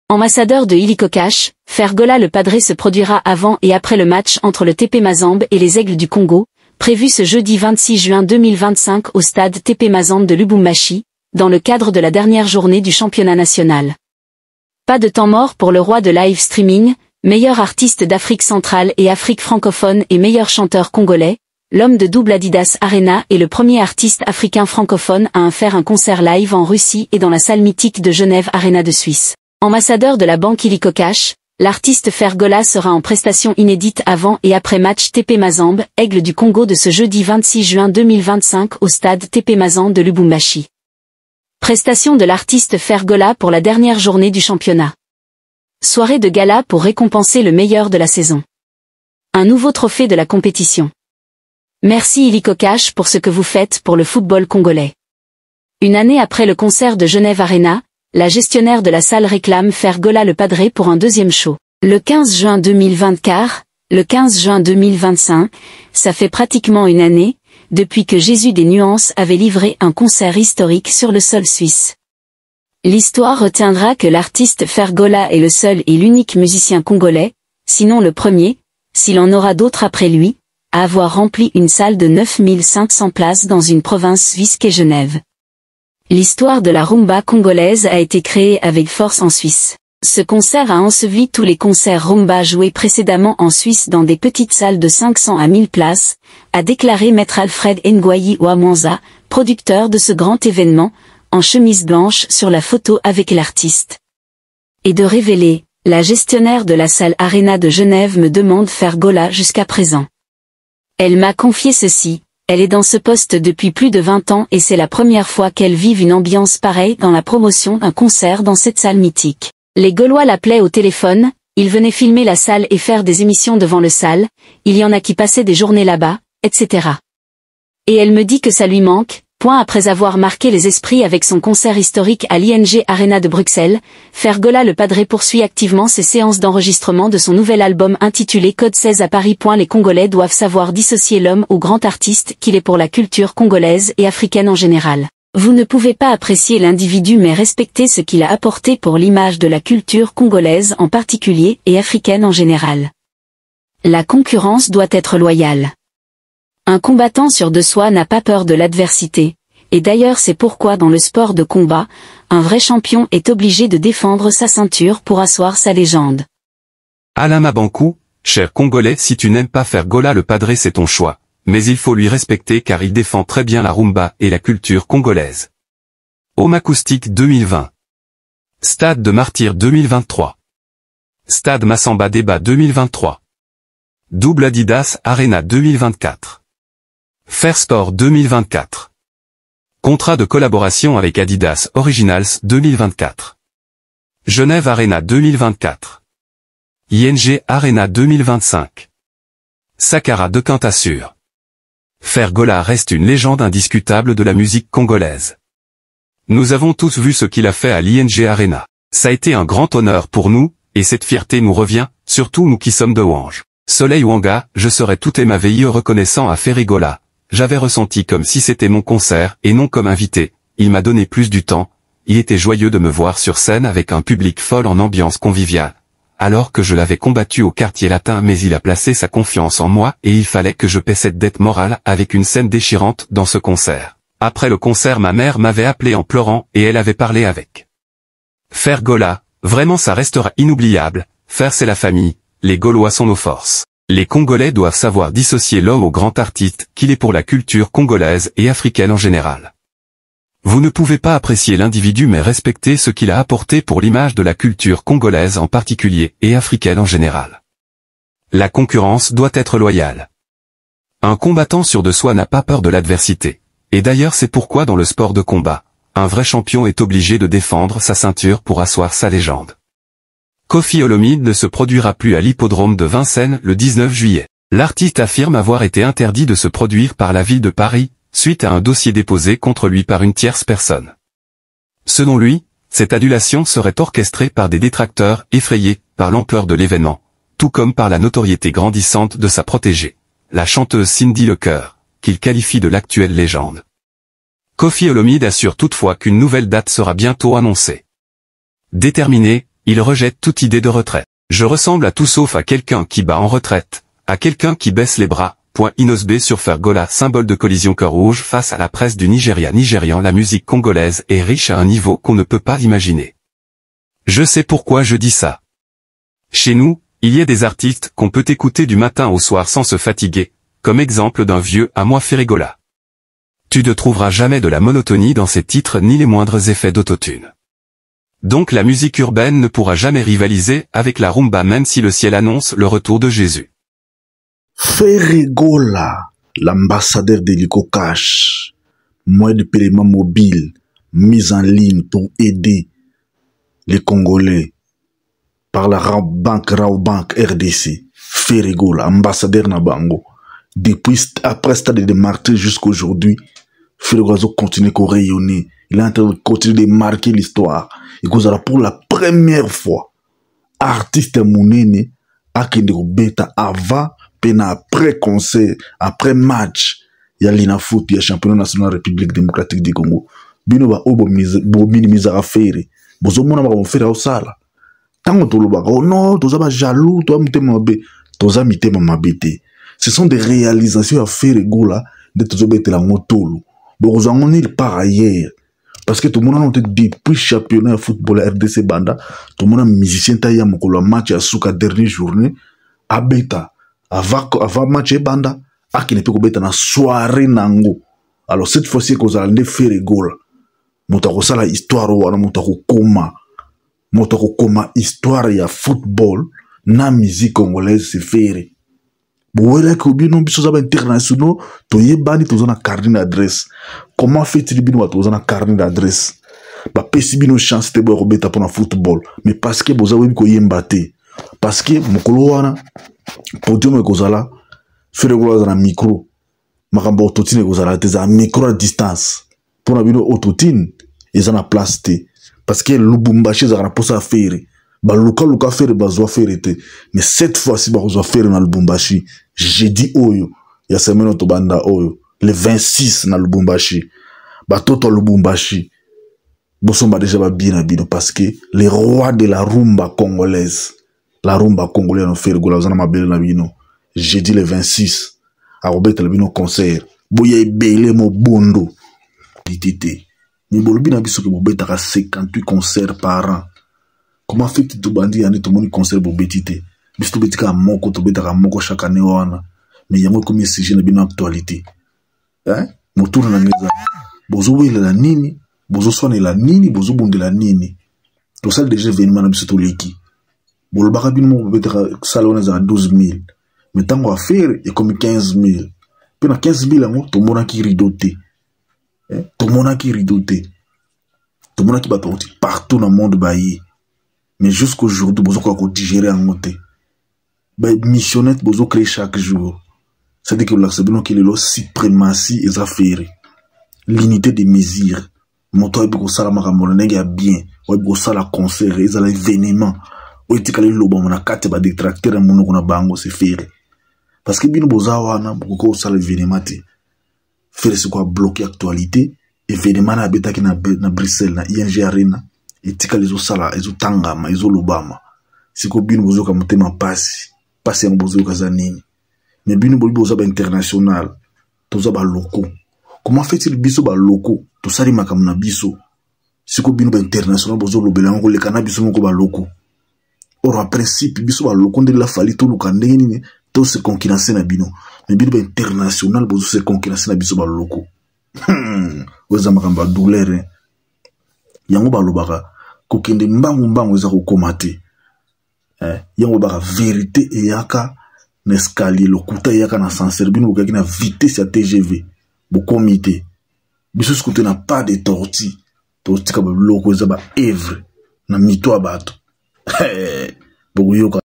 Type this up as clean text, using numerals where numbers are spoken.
Ambassadeur de Illiko Cash, Fergola le Padré se produira avant et après le match entre le TP Mazembe et les Aigles du Congo, prévu ce jeudi 26 juin 2025 au stade TP Mazembe de Lubumbashi, dans le cadre de la dernière journée du championnat national. Pas de temps mort pour le roi de live streaming, meilleur artiste d'Afrique centrale et Afrique francophone et meilleur chanteur congolais, l'homme de double Adidas Arena est le premier artiste africain francophone à faire un concert live en Russie et dans la salle mythique de Genève Arena de Suisse. Ambassadeur de la banque Illiko Cash, l'artiste Fergola sera en prestation inédite avant et après match TP Mazembe, Aigle du Congo de ce jeudi 26 juin 2025 au stade TP Mazembe de Lubumbashi. Prestation de l'artiste Fergola pour la dernière journée du championnat. Soirée de gala pour récompenser le meilleur de la saison. Un nouveau trophée de la compétition. Merci Illiko Cash pour ce que vous faites pour le football congolais. Une année après le concert de Genève Arena, la gestionnaire de la salle réclame Fergola le Padré pour un deuxième show. Le 15 juin 2024, le 15 juin 2025, ça fait pratiquement une année, depuis que Jésus des Nuances avait livré un concert historique sur le sol suisse. L'histoire retiendra que l'artiste Fergola est le seul et l'unique musicien congolais, sinon le premier, s'il en aura d'autres après lui, à avoir rempli une salle de 9500 places dans une province suisse qu'est Genève. L'histoire de la rumba congolaise a été créée avec force en Suisse. Ce concert a enseveli tous les concerts rumba joués précédemment en Suisse dans des petites salles de 500 à 1000 places, a déclaré maître Alfred Ngoyi Ouamwanza, producteur de ce grand événement, en chemise blanche sur la photo avec l'artiste. Et de révéler, la gestionnaire de la salle Arena de Genève me demande Fergola jusqu'à présent. Elle m'a confié ceci. Elle est dans ce poste depuis plus de 20 ans et c'est la première fois qu'elle vive une ambiance pareille dans la promotion d'un concert dans cette salle mythique. Les Gaulois l'appelaient au téléphone, ils venaient filmer la salle et faire des émissions devant le salle, il y en a qui passaient des journées là-bas, etc. Et elle me dit que ça lui manque, après avoir marqué les esprits avec son concert historique à l'ING Arena de Bruxelles, Fergola le Padré poursuit activement ses séances d'enregistrement de son nouvel album intitulé Code 16 à Paris. Les Congolais doivent savoir dissocier l'homme au grand artiste qu'il est pour la culture congolaise et africaine en général. Vous ne pouvez pas apprécier l'individu mais respecter ce qu'il a apporté pour l'image de la culture congolaise en particulier et africaine en général. La concurrence doit être loyale. Un combattant sûr de soi n'a pas peur de l'adversité, et d'ailleurs c'est pourquoi dans le sport de combat, un vrai champion est obligé de défendre sa ceinture pour asseoir sa légende. Alain Mabankou, cher Congolais, si tu n'aimes pas Fergola le Padré c'est ton choix, mais il faut lui respecter car il défend très bien la rumba et la culture congolaise. Home Acoustique 2020. Stade de Martyrs 2023. Stade Massamba Débat 2023. Double Adidas Arena 2024. Fair Sport 2024. Contrat de collaboration avec Adidas Originals 2024. Genève Arena 2024. ING Arena 2025. Sakara de Quintassure. Fergola reste une légende indiscutable de la musique congolaise. Nous avons tous vu ce qu'il a fait à l'ING Arena. Ça a été un grand honneur pour nous, et cette fierté nous revient, surtout nous qui sommes de Ouange. Soleil Wanga, je serai tout émerveillé reconnaissant à Fergola. J'avais ressenti comme si c'était mon concert et non comme invité, il m'a donné plus du temps, il était joyeux de me voir sur scène avec un public folle en ambiance conviviale. Alors que je l'avais combattu au quartier latin mais il a placé sa confiance en moi et il fallait que je paie cette dette morale avec une scène déchirante dans ce concert. Après le concert ma mère m'avait appelé en pleurant et elle avait parlé avec Fergola, vraiment ça restera inoubliable, Fer c'est la famille, les Gaulois sont nos forces. Les Congolais doivent savoir dissocier l'homme au grand artiste qu'il est pour la culture congolaise et africaine en général. Vous ne pouvez pas apprécier l'individu mais respecter ce qu'il a apporté pour l'image de la culture congolaise en particulier et africaine en général. La concurrence doit être loyale. Un combattant sûr de soi n'a pas peur de l'adversité. Et d'ailleurs c'est pourquoi dans le sport de combat, un vrai champion est obligé de défendre sa ceinture pour asseoir sa légende. Koffi Olomide ne se produira plus à l'hippodrome de Vincennes le 19 juillet. L'artiste affirme avoir été interdit de se produire par la ville de Paris, suite à un dossier déposé contre lui par une tierce personne. Selon lui, cette annulation serait orchestrée par des détracteurs effrayés par l'ampleur de l'événement, tout comme par la notoriété grandissante de sa protégée, la chanteuse Cindy Lecoeur, qu'il qualifie de l'actuelle légende. Koffi Olomide assure toutefois qu'une nouvelle date sera bientôt annoncée. Déterminé, Il rejette toute idée de retraite. Je ressemble à tout sauf à quelqu'un qui bat en retraite, à quelqu'un qui baisse les bras. Inosbe sur Fergola, symbole de collision cœur rouge face à la presse du Nigeria. Nigérian, la musique congolaise est riche à un niveau qu'on ne peut pas imaginer. Je sais pourquoi je dis ça. Chez nous, il y a des artistes qu'on peut écouter du matin au soir sans se fatiguer, comme exemple d'un vieux à moi Fergola. Tu ne trouveras jamais de la monotonie dans ces titres ni les moindres effets d'autotune. Donc la musique urbaine ne pourra jamais rivaliser avec la rumba même si le ciel annonce le retour de Jésus. Fergola, l'ambassadeur d'Helico Cash, moyen de paiement mobile, mise en ligne pour aider les Congolais par la Raobank RDC. Fergola, ambassadeur Nabango. Depuis après Stade de Martyrs jusqu'à aujourd'hui, Fergola continue à rayonner. Il est en train de continuer de marquer l'histoire. Et que pour la première fois, artiste mounene a qui beta avant, pena après concert, après match, il y a l'ina foot, il y a championnat national République démocratique du Congo. Bino ba obo minimiser à faire. Bozo mona ba faire au sala. Tango to loba, oh non, toza ba jaloux, toi mtema be, toza mitema mabete. Ce sont des réalisations à faire Fergola de tozo bete la motolo. Bozo ngoni par ailleurs. Parce que tout le monde a été depuis championnat de football à RDC Banda, tout le monde a musicien taillé à mon match à Souka dernière journée, à Beta, avant match à Banda, à qui n'est pas beta na soirée nango. Alors cette fois-ci, qu'on a fait Fergola. Moutako ça la histoire ou alors moutako koma histoire ya football na musique congolaise c'est faire. Voilà que bien non biso internationaux to yebani to zona carnet d'adresse. Comment fait-il bino to zona carnet d'adresse? Ba pesi bino chance te boy robeta pour le football, mais parce que boza webi ko yembate. Parce que mokolo wana podium ko zala Fergola za na micro. Makambo autotune ko zala te za micro à distance. Pour na bino autotune eza na place te. Parce que Lubumbashi za na posa faire. Ba luka faire bazwa faire te. Mais cette fois-ci ba zo faire na Lubumbashi. Jeudi oyo ya semaine to banda oyo le 26 na Lubumbashi ba toto Lubumbashi bosomba déjà ba bien bino parce que les rois de la rumba congolaise no Fergola zana mabele na bino jeudi le 26 a robeta le bino concert boya ebele mo bondo ditité ni bolobi na biso ke bobeta ka 58 concerts par an. Comment fait-il to bandi ya ni to moni concert bobetité biso betika moko to betaka moko chaque année wana mais yango comme sujet na bino actualité hein motour na ngeza bozo wela la nini bozo sone la nini bozo bonde la nini to sal déjà événement na biso to leki bolo baka bino mo betaka salon za 12000 mais tango à faire et comme 15000 pe na 15000 yango to mona ki ridoté hein to mona ki ridoté to mona ki ba partout dans le monde bayi mais jusqu'aujourd'hui bozo ko digérer en moté. Missionnette bozo créer chaque jour. C'est-à-dire que l'acceptation qu'il est la suprématie et affaires. L'unité des mesures. Moto a beaucoup ça la maramona nègre bien. Ou beaucoup ça la concert et ça l'événement. Ou est-il que le lobo mona carte ba détracteur mono kona bango c'est faire. Parce que bino boza wana beaucoup ça l'événement te. Faire c'est quoi bloquer actualité. Événement na beta ki na Bruxelles na ING Arena. Et tika les osala ezo tangama ezo lobama. Siko bino bozo ka mutema pasi. Passer en bozo kazanini. Mais bino bozo ba international. Toza ba locaux. Comment fait-il biso ba locaux? To sali makam na biso. Siko bino ba international bozo lobela ngo le kana biso moko ba locaux. Or en principe biso ba locaux de la fali to lukande nini to se concurrencer na bino. Mais bino ba international bozo se concurrencer na biso ba locaux. Oza makamba douleur. Yango ba lobaka ko kende mbangu eza ko komate. Yango baka vérité et yaka n'escalier le kuta yaka na ascenseur bino bokaki na vitesse ya TGV bo comité biso scooter n'a pas de torti ka ba loko za ba evre na mito abato bokuyoka